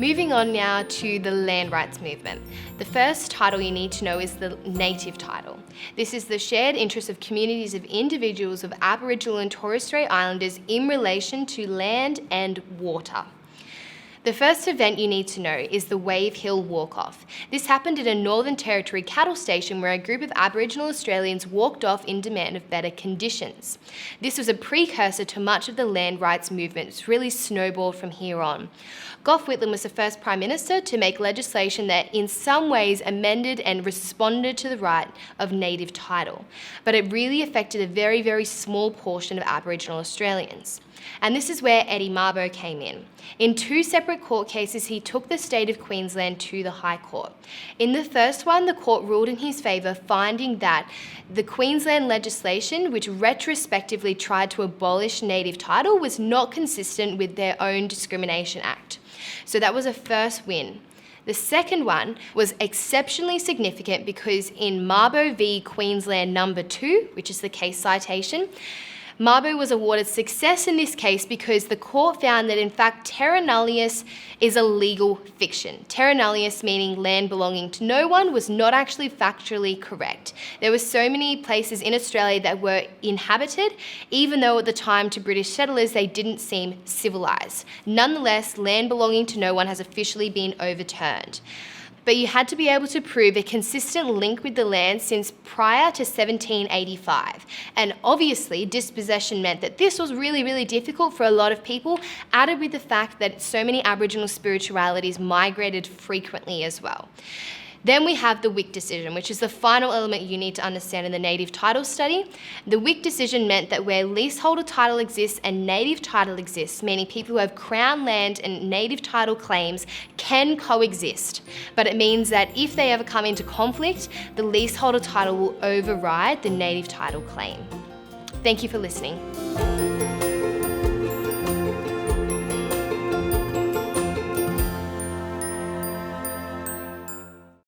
Moving on now to the land rights movement. The first title you need to know is the native title. This is the shared interests of communities of individuals of Aboriginal and Torres Strait Islanders in relation to land and water. The first event you need to know is the Wave Hill Walk-Off. This happened at a Northern Territory cattle station where a group of Aboriginal Australians walked off in demand of better conditions. This was a precursor to much of the land rights movement. It's really snowballed from here on. Gough Whitlam was the first Prime Minister to make legislation that in some ways amended and responded to the right of native title, but it really affected a very, very small portion of Aboriginal Australians. And this is where Eddie Mabo came in. In two separate court cases, he took the state of Queensland to the High Court. In the first one, the court ruled in his favour, finding that the Queensland legislation, which retrospectively tried to abolish native title, was not consistent with their own Discrimination Act. So that was a first win. The second one was exceptionally significant because in Mabo v Queensland number 2, which is the case citation, Mabo was awarded success in this case because the court found that in fact Terra Nullius is a legal fiction. Terra Nullius, meaning land belonging to no one, was not actually factually correct. There were so many places in Australia that were inhabited, even though at the time to British settlers they didn't seem civilised. Nonetheless, land belonging to no one has officially been overturned. But you had to be able to prove a consistent link with the land since prior to 1785. And obviously, dispossession meant that this was really, really difficult for a lot of people, added with the fact that so many Aboriginal spiritualities migrated frequently as well. Then we have the Wick decision, which is the final element you need to understand in the native title study. The Wick decision meant that where leaseholder title exists and native title exists, meaning people who have Crown land and native title claims can coexist. But it means that if they ever come into conflict, the leaseholder title will override the native title claim. Thank you for listening.